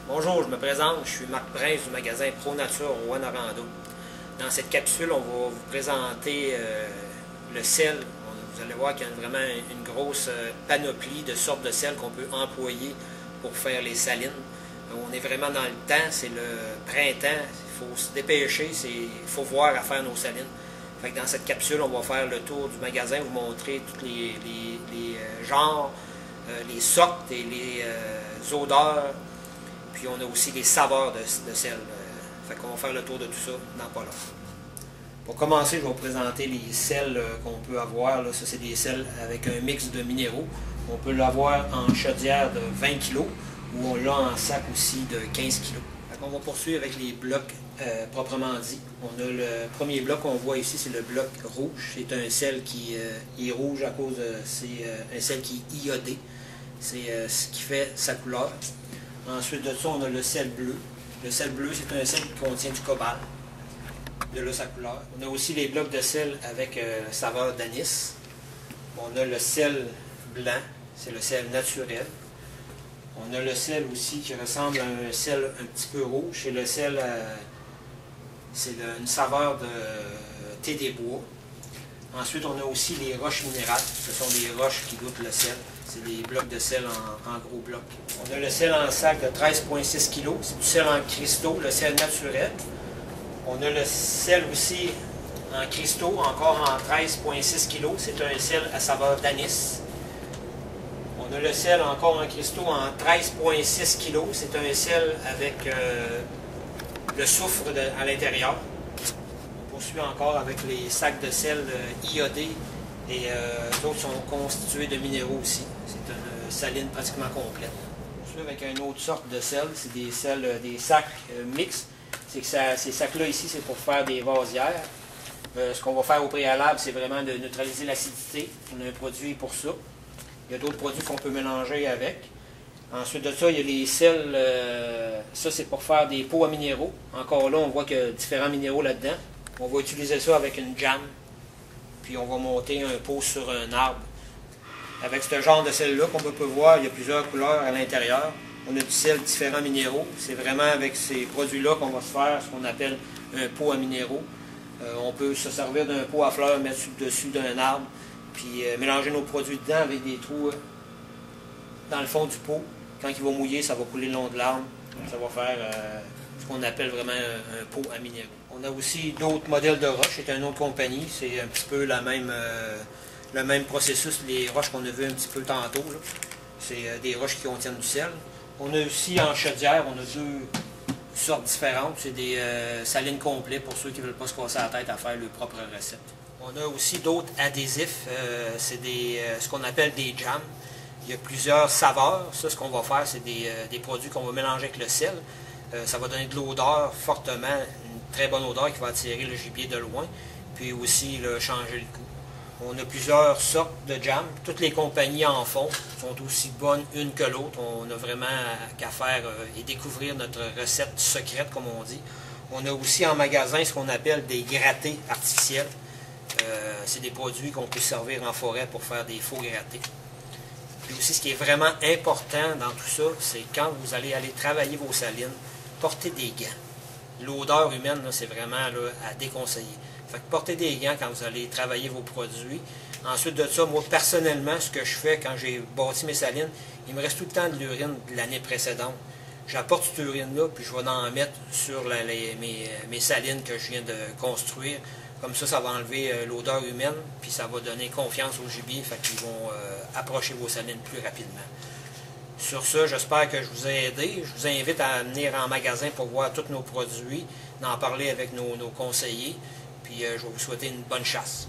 Bonjour, je me présente, je suis Marc Prince du magasin Pro Nature Rouyn-Norando. Dans cette capsule, on va vous présenter le sel. Vous allez voir qu'il y a vraiment une grosse panoplie de sortes de sel qu'on peut employer pour faire les salines. On est vraiment dans le temps, c'est le printemps, il faut se dépêcher, il faut voir à faire nos salines. Fait que dans cette capsule, on va faire le tour du magasin, vous montrer tous les genres, les sortes et les odeurs. Puis on a aussi les saveurs de sel. Fait qu'on va faire le tour de tout ça dans pas long. Pour commencer, je vais vous présenter les sels qu'on peut avoir. Là. Ça, c'est des sels avec un mix de minéraux. On peut l'avoir en chaudière de 20 kg ou on l'a en sac aussi de 15 kg. On va poursuivre avec les blocs proprement dit. On a le premier bloc qu'on voit ici, c'est le bloc rouge. C'est un sel qui est rouge à cause de... C'est un sel qui est iodé. C'est ce qui fait sa couleur. Ensuite de ça, on a le sel bleu. Le sel bleu, c'est un sel qui contient du cobalt. De là sa couleur. On a aussi les blocs de sel avec saveur d'anis. On a le sel blanc, c'est le sel naturel. On a le sel aussi qui ressemble à un sel un petit peu rouge. C'est le sel, c'est une saveur de thé des bois. Ensuite, on a aussi les roches minérales. Ce sont des roches qui goûtent le sel. C'est des blocs de sel en gros blocs. On a le sel en sac de 13,6 kg. C'est du sel en cristaux, le sel naturel. On a le sel aussi en cristaux, encore en 13,6 kg. C'est un sel à saveur d'anis. On a le sel encore en cristaux en 13,6 kg. C'est un sel avec le soufre à l'intérieur. On poursuit encore avec les sacs de sel iodés. Et d'autres sont constitués de minéraux aussi. C'est une saline pratiquement complète. On poursuit avec une autre sorte de sel. C'est des sacs mixtes. C'est que ces sacs-là ici, c'est pour faire des vasières. Ce qu'on va faire au préalable, c'est vraiment de neutraliser l'acidité. On a un produit pour ça. Il y a d'autres produits qu'on peut mélanger avec. Ensuite de ça, il y a les sels. Ça, c'est pour faire des pots à minéraux. Encore là, on voit qu'il y a différents minéraux là-dedans. On va utiliser ça avec une jam. Puis on va monter un pot sur un arbre. Avec ce genre de sel-là, comme on peut voir, il y a plusieurs couleurs à l'intérieur. On a du sel différents minéraux. C'est vraiment avec ces produits-là qu'on va se faire ce qu'on appelle un pot à minéraux. On peut se servir d'un pot à fleurs, mettre dessus d'un arbre, puis mélanger nos produits dedans avec des trous dans le fond du pot. Quand il va mouiller, ça va couler le long de l'arbre. Ça va faire ce qu'on appelle vraiment un pot à minéraux. On a aussi d'autres modèles de roches. C'est une autre compagnie. C'est un petit peu le même processus, les roches qu'on a vues un petit peu tantôt. C'est des roches qui contiennent du sel. On a aussi en chaudière, on a deux sortes différentes. C'est des salines complètes pour ceux qui ne veulent pas se casser la tête à faire leur propre recette. On a aussi d'autres adhésifs. C'est ce qu'on appelle des jams. Il y a plusieurs saveurs. Ça, ce qu'on va faire, c'est des produits qu'on va mélanger avec le sel. Ça va donner de l'odeur fortement, une très bonne odeur qui va attirer le gibier de loin, puis aussi changer le goût. On a plusieurs sortes de jam. Toutes les compagnies en font, sont aussi bonnes une que l'autre. On a vraiment qu'à faire et découvrir notre recette secrète, comme on dit. On a aussi en magasin ce qu'on appelle des grattés artificiels. C'est des produits qu'on peut servir en forêt pour faire des faux grattés. Puis aussi, ce qui est vraiment important dans tout ça, c'est quand vous allez travailler vos salines, portez des gants. L'odeur humaine, c'est vraiment à déconseiller. Fait que portez des gants quand vous allez travailler vos produits. Ensuite de ça, moi, personnellement, ce que je fais quand j'ai bâti mes salines, il me reste tout le temps de l'urine de l'année précédente. J'apporte cette urine-là, puis je vais en mettre sur mes salines que je viens de construire. Comme ça va enlever l'odeur humaine, puis ça va donner confiance aux gibiers, fait qu'ils vont approcher vos salines plus rapidement. Sur ça, j'espère que je vous ai aidé. Je vous invite à venir en magasin pour voir tous nos produits, d'en parler avec nos conseillers, puis je vais vous souhaiter une bonne chasse.